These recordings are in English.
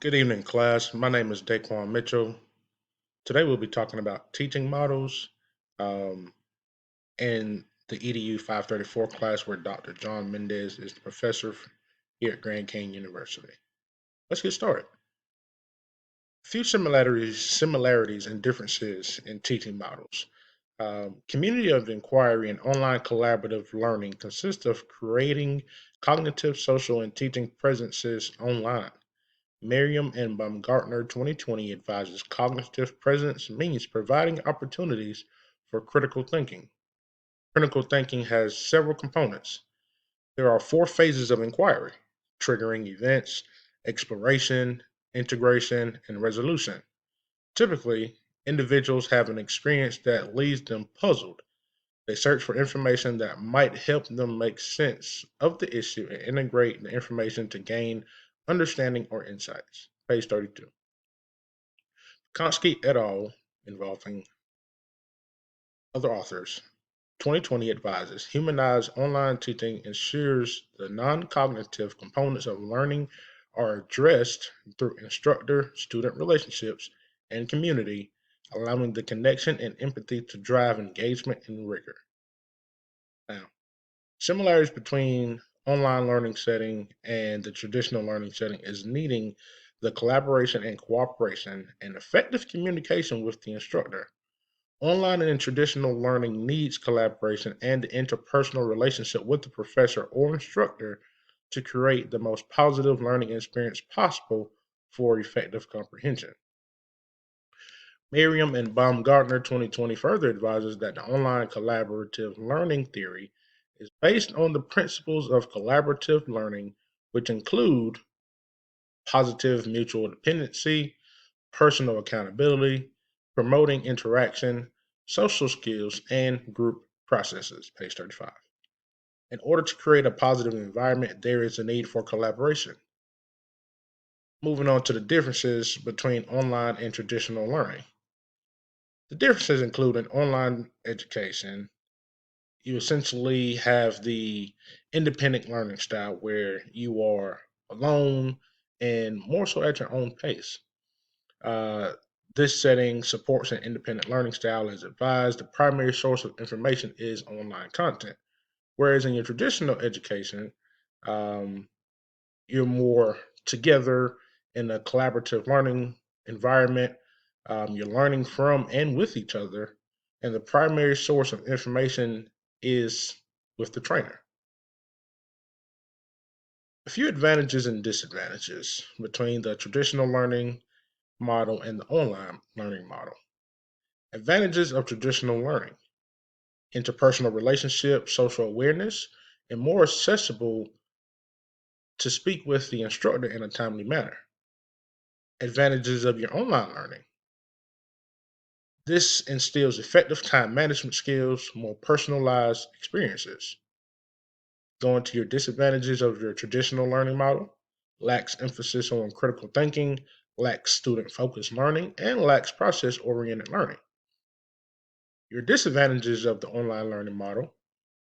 Good evening, class. My name is Daquan Mitchell. Today we'll be talking about teaching models um, in the EDU 534 class where Dr. John Mendez is the professor here at Grand Canyon University. Let's get started. A few similarities and differences in teaching models. Community of inquiry and online collaborative learning consists of creating cognitive, social, and teaching presences online. Merriam and Baumgartner 2020 advises cognitive presence means providing opportunities for critical thinking. Critical thinking has several components. There are four phases of inquiry: triggering events, exploration, integration, and resolution. Typically, individuals have an experience that leaves them puzzled. They search for information that might help them make sense of the issue and integrate the information to gain understanding or insights. Page 32. Konsky et al., involving other authors, 2020 advises humanized online teaching ensures the non cognitive components of learning are addressed through instructor student relationships and community, allowing the connection and empathy to drive engagement and rigor. Now, similarities between online learning setting and the traditional learning setting is needing the collaboration and cooperation and effective communication with the instructor. Online and traditional learning needs collaboration and interpersonal relationship with the professor or instructor to create the most positive learning experience possible for effective comprehension. Merriam and Baumgartner 2020 further advises that the online collaborative learning theory is based on the principles of collaborative learning, which include positive mutual dependency, personal accountability, promoting interaction, social skills, and group processes. Page 35. In order to create a positive environment, there is a need for collaboration. Moving on to the differences between online and traditional learning. The differences include in online education, you essentially have the independent learning style where you are alone and more so at your own pace. Uh, this setting supports an independent learning style as advised. The primary source of information is online content. Whereas in your traditional education, um, you're more together in a collaborative learning environment. You're learning from and with each other. And the primary source of information is with the trainer. A few advantages and disadvantages between the traditional learning model and the online learning model. Advantages of traditional learning: interpersonal relationships, social awareness, and more accessible to speak with the instructor in a timely manner. Advantages of your online learning: this instills effective time management skills, more personalized experiences. Going to your disadvantages of your traditional learning model: lacks emphasis on critical thinking, lacks student focused learning, and lacks process oriented learning. Your disadvantages of the online learning model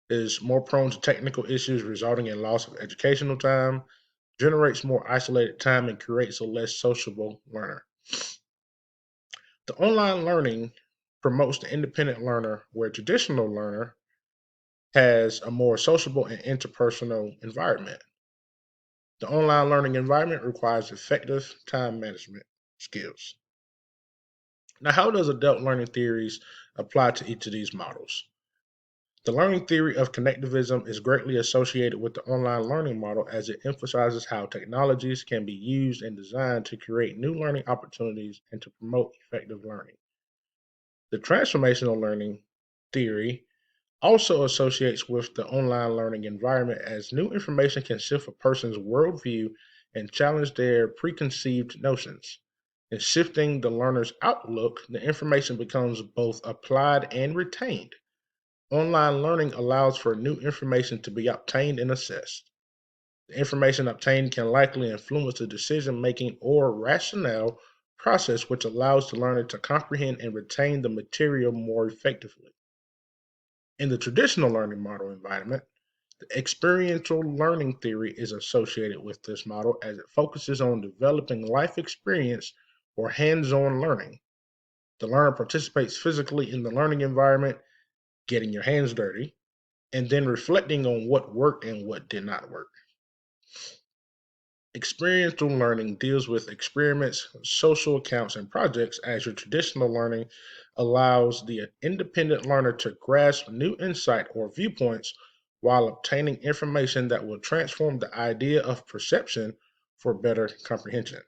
is more prone to technical issues resulting in loss of educational time, generates more isolated time, and creates a less sociable learner. The online learning promotes the independent learner, where traditional learner has a more sociable and interpersonal environment. The online learning environment requires effective time management skills. Now, how does adult learning theories apply to each of these models? The learning theory of connectivism is greatly associated with the online learning model as it emphasizes how technologies can be used and designed to create new learning opportunities and to promote effective learning. The transformational learning theory also associates with the online learning environment as new information can shift a person's worldview and challenge their preconceived notions. In shifting the learner's outlook, the information becomes both applied and retained. Online learning allows for new information to be obtained and assessed. The information obtained can likely influence the decision making or rationale process, which allows the learner to comprehend and retain the material more effectively. In the traditional learning model environment, The experiential learning theory is associated with this model as it focuses on developing life experience or hands on learning. The learner participates physically in the learning environment, getting your hands dirty, and then reflecting on what worked and what did not work. Experiential learning deals with experiments, social accounts, and projects, as your traditional learning allows the independent learner to grasp new insight or viewpoints while obtaining information that will transform the idea of perception for better comprehension.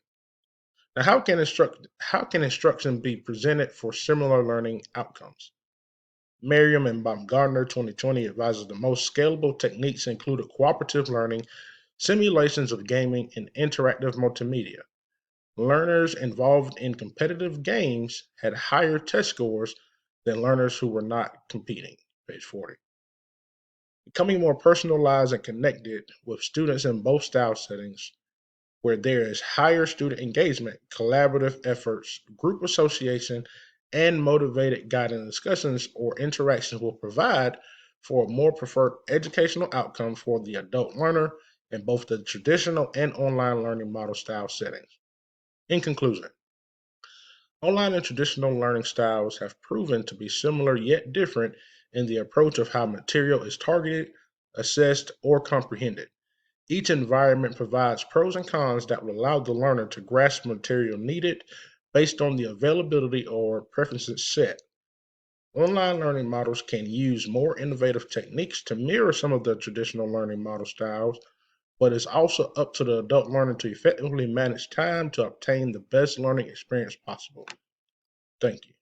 Now, how can instruction be presented for similar learning outcomes? Merriam and Baumgartner 2020 advises the most scalable techniques include cooperative learning, simulations of gaming, and interactive multimedia. Learners involved in competitive games had higher test scores than learners who were not competing. Page 40. Becoming more personalized and connected with students in both style settings, where there is higher student engagement, collaborative efforts, group association, and motivated guided discussions or interactions will provide for a more preferred educational outcome for the adult learner in both the traditional and online learning model style settings. In conclusion, online and traditional learning styles have proven to be similar yet different in the approach of how material is targeted, assessed, or comprehended. Each environment provides pros and cons that will allow the learner to grasp material needed based on the availability or preferences set. Online learning models can use more innovative techniques to mirror some of the traditional learning model styles, but it's also up to the adult learner to effectively manage time to obtain the best learning experience possible. Thank you.